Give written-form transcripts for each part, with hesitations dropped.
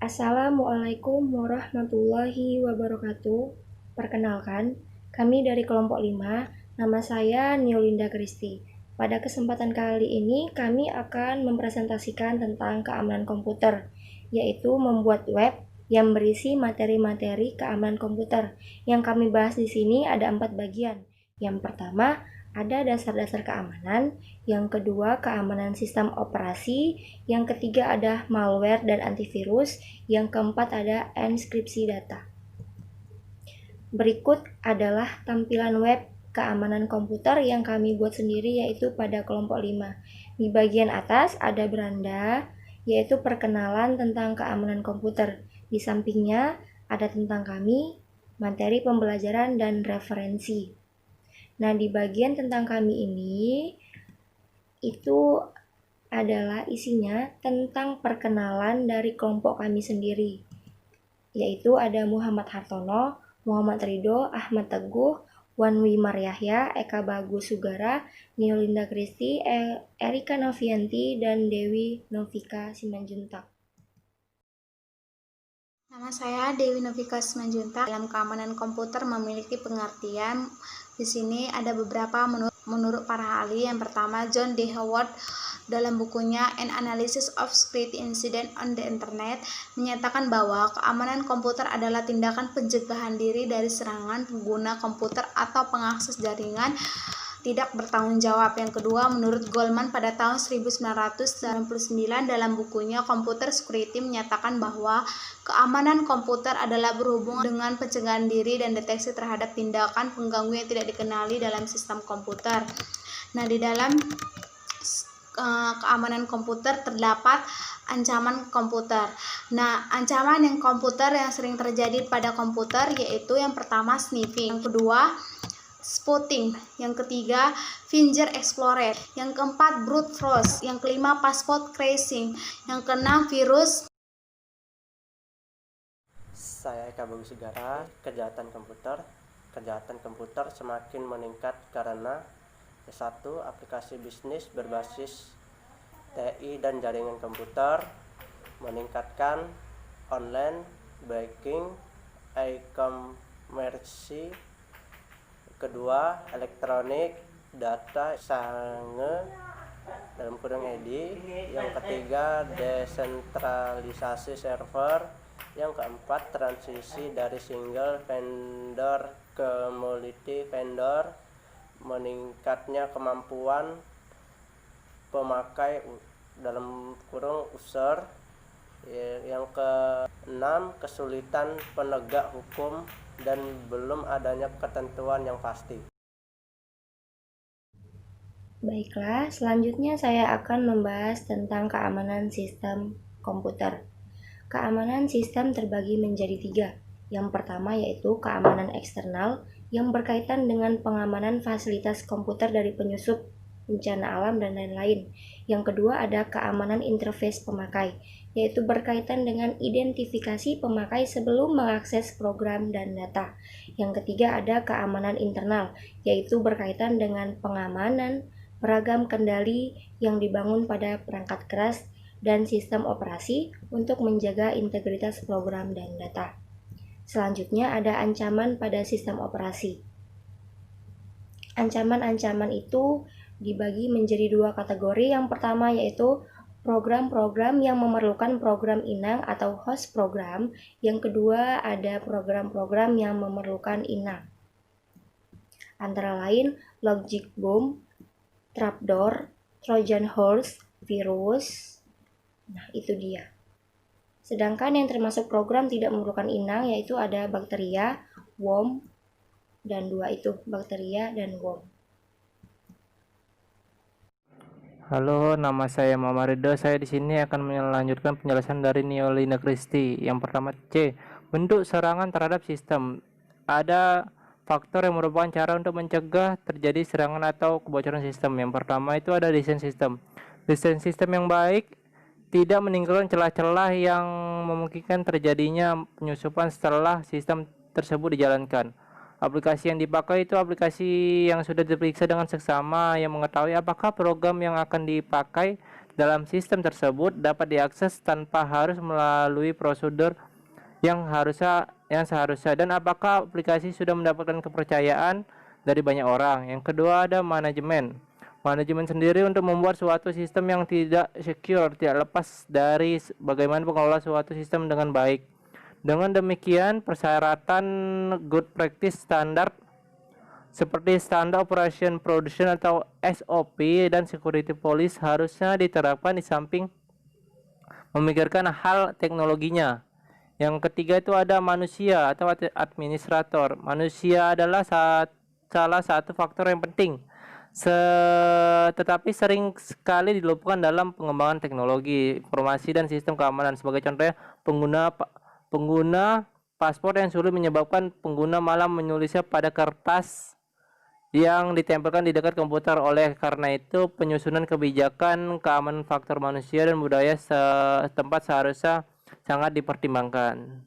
Assalamualaikum warahmatullahi wabarakatuh. Perkenalkan, kami dari kelompok 5, nama saya Niolinda Kristi. Pada kesempatan kali ini kami akan mempresentasikan tentang keamanan komputer, yaitu membuat web yang berisi materi-materi keamanan komputer. Yang kami bahas di sini ada 4 bagian. Yang pertama, ada dasar-dasar keamanan, yang kedua keamanan sistem operasi, yang ketiga ada malware dan antivirus, yang keempat ada enkripsi data. Berikut adalah tampilan web keamanan komputer yang kami buat sendiri, yaitu pada kelompok 5. Di bagian atas ada beranda, yaitu perkenalan tentang keamanan komputer. Di sampingnya ada tentang kami, materi pembelajaran dan referensi. Nah, di bagian tentang kami ini itu adalah isinya tentang perkenalan dari kelompok kami sendiri, yaitu ada Muhammad Hartono, Muhammad Ridho, Ahmad Teguh, Wan Wimar Yahya, Eka Bagus Sugara, Niolinda Kristi, Erika Novianti, dan Dewi Novika Simanjuntak. Nama saya Dewi Novika Simanjuntak. Dalam keamanan komputer memiliki pengertian. Di sini ada beberapa menurut para ahli. Yang pertama, John D. Howard dalam bukunya An Analysis of Security Incident on the Internet menyatakan bahwa keamanan komputer adalah tindakan pencegahan diri dari serangan pengguna komputer atau pengakses jaringan tidak bertanggung jawab. Yang kedua, menurut Goldman pada tahun 1999 dalam bukunya Computer Security menyatakan bahwa keamanan komputer adalah berhubungan dengan pencegahan diri dan deteksi terhadap tindakan pengganggu yang tidak dikenali dalam sistem komputer. Nah, di dalam keamanan komputer terdapat ancaman komputer. Nah, ancaman yang komputer yang sering terjadi pada komputer yaitu yang pertama sniffing, yang kedua spooting, yang ketiga finger explorer, yang keempat brute force, yang kelima password crashing, yang keenam virus. Saya Eka Bagus Sugara. Kejahatan komputer semakin meningkat karena satu, aplikasi bisnis berbasis TI dan jaringan komputer meningkatkan online banking, e-commerce. Kedua, elektronik data sange dalam kurung EDI. Yang ketiga, desentralisasi server. Yang keempat, transisi dari single vendor ke multi vendor. Meningkatnya kemampuan pemakai dalam kurung user. Yang keenam, kesulitan penegak hukum dan belum adanya ketentuan yang pasti. Baiklah, selanjutnya saya akan membahas tentang keamanan sistem komputer. Keamanan sistem terbagi menjadi 3. Yang pertama yaitu keamanan eksternal yang berkaitan dengan pengamanan fasilitas komputer dari penyusup, bencana alam, dan lain-lain. Yang kedua ada keamanan interface pemakai, yaitu berkaitan dengan identifikasi pemakai sebelum mengakses program dan data. Yang ketiga ada keamanan internal, yaitu berkaitan dengan pengamanan beragam kendali yang dibangun pada perangkat keras dan sistem operasi untuk menjaga integritas program dan data. Selanjutnya ada ancaman pada sistem operasi. Ancaman-ancaman itu dibagi menjadi 2 kategori. Yang pertama yaitu program-program yang memerlukan program inang atau host program. Yang kedua ada program-program yang memerlukan inang. Antara lain logic bomb, trapdoor, trojan horse, virus. Nah, itu dia. Sedangkan yang termasuk program tidak memerlukan inang yaitu ada bakteria, worm, dan 2 itu, bakteria dan worm. Halo, nama saya Muhammad Ridho. Saya di sini akan melanjutkan penjelasan dari Niolinda Kristi. Yang pertama C, bentuk serangan terhadap sistem. Ada faktor yang merupakan cara untuk mencegah terjadi serangan atau kebocoran sistem. Yang pertama itu ada desain sistem. Desain sistem yang baik tidak meninggalkan celah-celah yang memungkinkan terjadinya penyusupan setelah sistem tersebut dijalankan. Aplikasi yang dipakai itu aplikasi yang sudah diperiksa dengan seksama, yang mengetahui apakah program yang akan dipakai dalam sistem tersebut dapat diakses tanpa harus melalui prosedur yang seharusnya, dan apakah aplikasi sudah mendapatkan kepercayaan dari banyak orang. Yang kedua ada manajemen sendiri untuk membuat suatu sistem yang tidak secure, tidak lepas dari bagaimana mengelola suatu sistem dengan baik. Dengan demikian, persyaratan good practice standard seperti Standard Operation Procedure atau SOP dan Security Policy harusnya diterapkan di samping memikirkan hal teknologinya. Yang ketiga itu ada manusia atau administrator. Manusia adalah salah satu faktor yang penting, tetapi sering sekali dilupakan dalam pengembangan teknologi informasi dan sistem keamanan. Sebagai contohnya, pengguna paspor yang sulit menyebabkan pengguna malah menulisnya pada kertas yang ditempelkan di dekat komputer. Oleh karena itu, penyusunan kebijakan keamanan faktor manusia dan budaya setempat seharusnya sangat dipertimbangkan.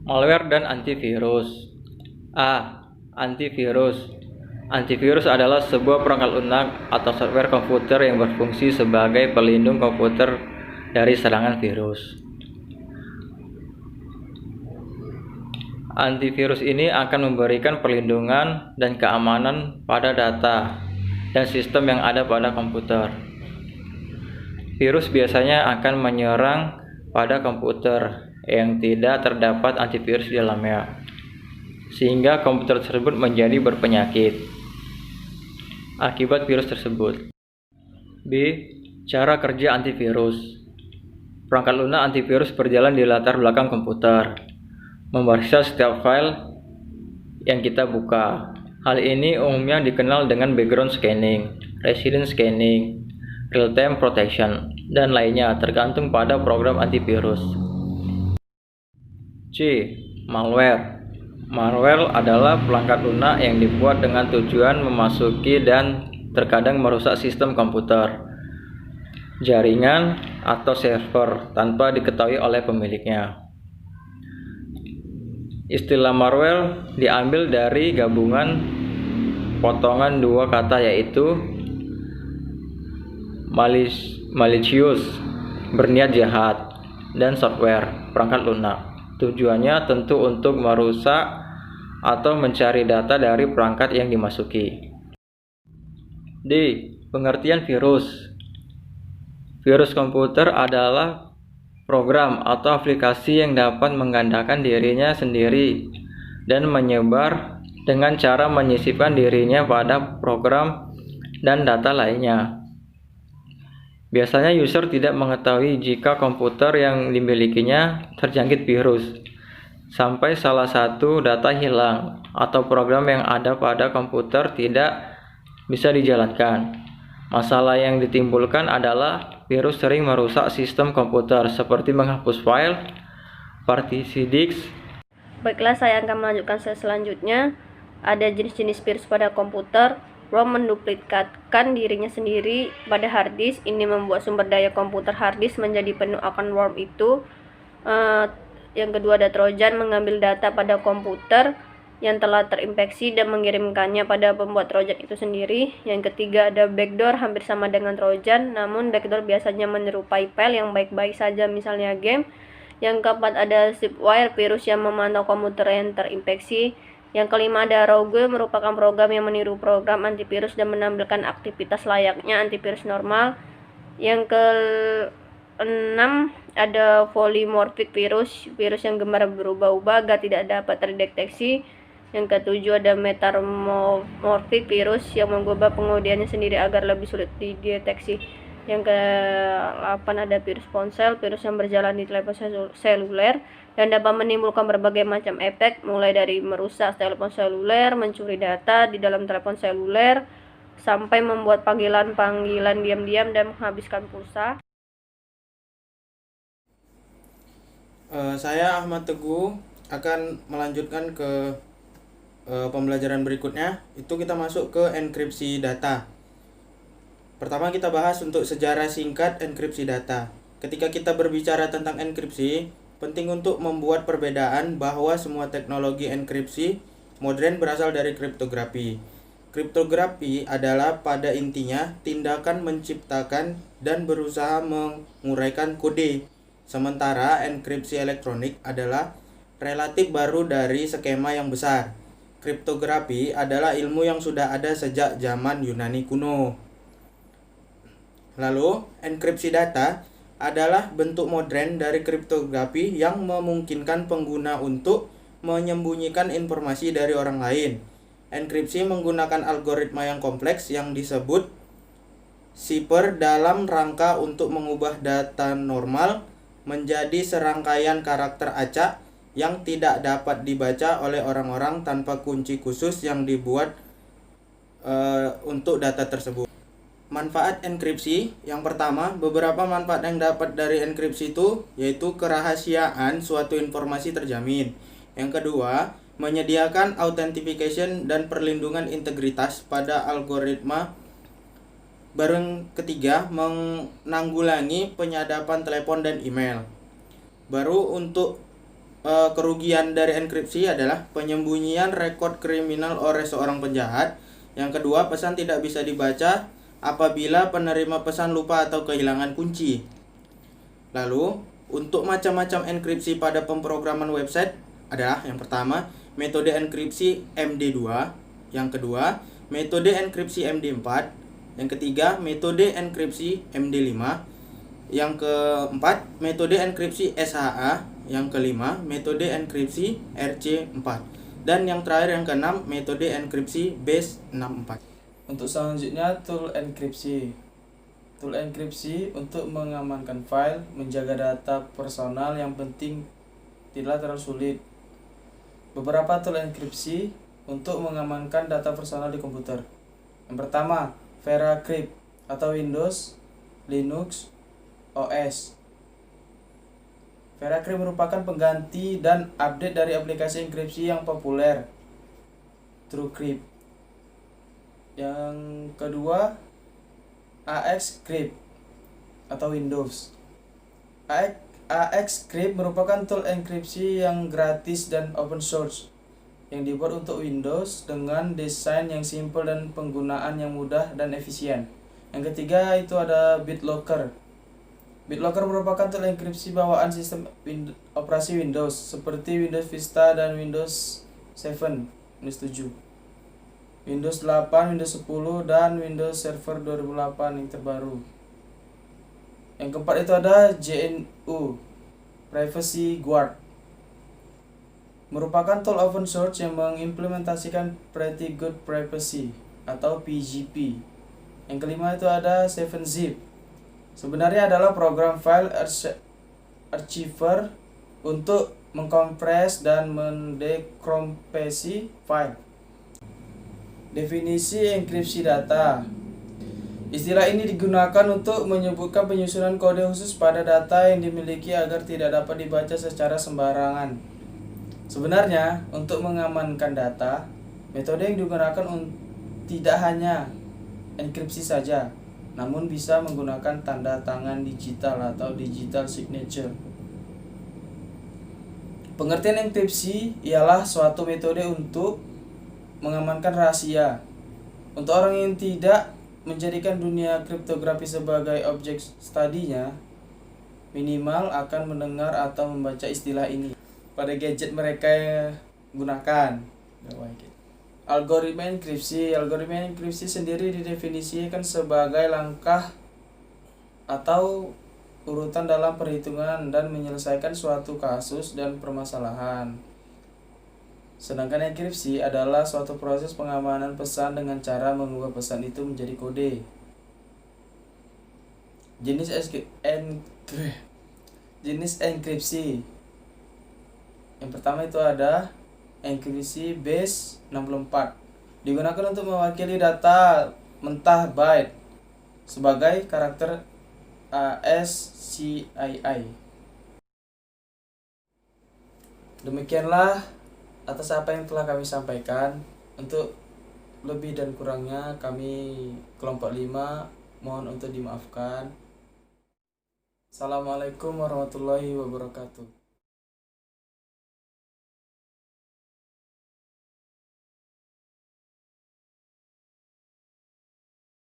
Malware dan antivirus. Antivirus. Antivirus adalah sebuah perangkat lunak atau software komputer yang berfungsi sebagai pelindung komputer dari serangan virus. Antivirus ini akan memberikan perlindungan dan keamanan pada data dan sistem yang ada pada komputer. Virus biasanya akan menyerang pada komputer yang tidak terdapat antivirus di dalamnya, sehingga komputer tersebut menjadi berpenyakit akibat virus tersebut. B. Cara kerja antivirus. Perangkat lunak antivirus berjalan di latar belakang komputer, memeriksa setiap file yang kita buka. Hal ini umumnya dikenal dengan background scanning, resident scanning, real-time protection, dan lainnya tergantung pada program antivirus. C. Malware. Malware adalah perangkat lunak yang dibuat dengan tujuan memasuki dan terkadang merusak sistem komputer, jaringan, atau server tanpa diketahui oleh pemiliknya. Istilah malware diambil dari gabungan potongan dua kata, yaitu malicious, berniat jahat, dan software, perangkat lunak. Tujuannya tentu untuk merusak atau mencari data dari perangkat yang dimasuki. D. Pengertian virus. Virus komputer adalah program atau aplikasi yang dapat menggandakan dirinya sendiri dan menyebar dengan cara menyisipkan dirinya pada program dan data lainnya. Biasanya user tidak mengetahui jika komputer yang dimilikinya terjangkit virus, sampai salah satu data hilang atau program yang ada pada komputer tidak bisa dijalankan. Masalah yang ditimbulkan adalah virus sering merusak sistem komputer seperti menghapus file, partisi disk. Baiklah, saya akan melanjutkan selanjutnya. Ada jenis-jenis virus pada komputer. ROM menduplikatkan dirinya sendiri pada hard disk. Ini membuat sumber daya komputer hard disk menjadi penuh akan worm itu. Yang kedua ada Trojan, mengambil data pada komputer yang telah terinfeksi dan mengirimkannya pada pembuat Trojan itu sendiri. Yang ketiga ada backdoor, hampir sama dengan Trojan, namun backdoor biasanya menyerupai file yang baik-baik saja, misalnya game. Yang keempat ada Slipwire, virus yang memantau komputer yang terinfeksi. Yang kelima ada Rogue, merupakan program yang meniru program antivirus dan menampilkan aktivitas layaknya antivirus normal. Yang keenam ada Polymorphic virus, virus yang gemar berubah-ubah agar tidak dapat terdeteksi. Yang ketujuh ada Metamorphic virus yang mengubah pengudiannya sendiri agar lebih sulit dideteksi. Yang ke-8 ada virus ponsel, virus yang berjalan di telepon seluler dan dapat menimbulkan berbagai macam efek, mulai dari merusak telepon seluler, mencuri data di dalam telepon seluler, sampai membuat panggilan-panggilan diam-diam dan menghabiskan pulsa. Saya Ahmad Teguh akan melanjutkan ke pembelajaran berikutnya. Itu kita masuk ke enkripsi data. Pertama kita bahas untuk sejarah singkat enkripsi data. Ketika kita berbicara tentang enkripsi, penting untuk membuat perbedaan bahwa semua teknologi enkripsi modern berasal dari kriptografi. Kriptografi adalah pada intinya tindakan menciptakan dan berusaha menguraikan kode, sementara enkripsi elektronik adalah relatif baru dari skema yang besar. Kriptografi adalah ilmu yang sudah ada sejak zaman Yunani kuno. Lalu, enkripsi data adalah bentuk modern dari kriptografi yang memungkinkan pengguna untuk menyembunyikan informasi dari orang lain. Enkripsi menggunakan algoritma yang kompleks yang disebut sipher dalam rangka untuk mengubah data normal menjadi serangkaian karakter acak yang tidak dapat dibaca oleh orang-orang tanpa kunci khusus yang dibuat untuk data tersebut. Manfaat enkripsi, yang pertama, beberapa manfaat yang dapat dari enkripsi itu yaitu kerahasiaan suatu informasi terjamin. Yang kedua, menyediakan authentication dan perlindungan integritas pada algoritma. Baru yang ketiga, menanggulangi penyadapan telepon dan email. Baru untuk kerugian dari enkripsi adalah penyembunyian rekod kriminal oleh seorang penjahat. Yang kedua, pesan tidak bisa dibaca apabila penerima pesan lupa atau kehilangan kunci. Lalu, untuk macam-macam enkripsi pada pemrograman website adalah yang pertama, metode enkripsi MD2, yang kedua, metode enkripsi MD4, yang ketiga, metode enkripsi MD5, yang keempat, metode enkripsi SHA, yang kelima, metode enkripsi RC4, dan yang terakhir yang keenam, metode enkripsi Base64. Untuk selanjutnya, tool enkripsi. Tool enkripsi untuk mengamankan file, menjaga data personal yang penting tidak terlalu sulit. Beberapa tool enkripsi untuk mengamankan data personal di komputer. Yang pertama, VeraCrypt atau Windows, Linux, OS. VeraCrypt merupakan pengganti dan update dari aplikasi enkripsi yang populer, TrueCrypt. Yang kedua, AXCrypt atau Windows. AXCrypt merupakan tool enkripsi yang gratis dan open source yang dibuat untuk Windows dengan desain yang simpel dan penggunaan yang mudah dan efisien. Yang ketiga itu ada BitLocker. BitLocker merupakan tool enkripsi bawaan sistem operasi Windows seperti Windows Vista dan Windows 7, Windows 7, Windows 8, Windows 10, dan Windows Server 2008 yang terbaru. Yang keempat itu ada GNU, Privacy Guard. Merupakan tool open source yang mengimplementasikan Pretty Good Privacy atau PGP. Yang kelima itu ada 7zip. Sebenarnya adalah program file archiver untuk mengkompres dan mendekompresi file. Definisi enkripsi data. Istilah ini digunakan untuk menyebutkan penyusunan kode khusus pada data yang dimiliki agar tidak dapat dibaca secara sembarangan. Sebenarnya, untuk mengamankan data, metode yang digunakan tidak hanya enkripsi saja, namun bisa menggunakan tanda tangan digital atau digital signature. Pengertian enkripsi ialah suatu metode untuk mengamankan rahasia. Untuk orang yang tidak menjadikan dunia kriptografi sebagai objek studinya, minimal akan mendengar atau membaca istilah ini pada gadget mereka yang gunakan. Algoritma enkripsi. Algoritma enkripsi sendiri didefinisikan sebagai langkah atau urutan dalam perhitungan dan menyelesaikan suatu kasus dan permasalahan. Sedangkan enkripsi adalah suatu proses pengamanan pesan dengan cara mengubah pesan itu menjadi kode. Jenis enkripsi. Yang pertama itu ada enkripsi Base64. Digunakan untuk mewakili data mentah byte sebagai karakter ASCII. Demikianlah atas apa yang telah kami sampaikan. Untuk lebih dan kurangnya kami kelompok 5 mohon untuk dimaafkan. Assalamualaikum warahmatullahi wabarakatuh.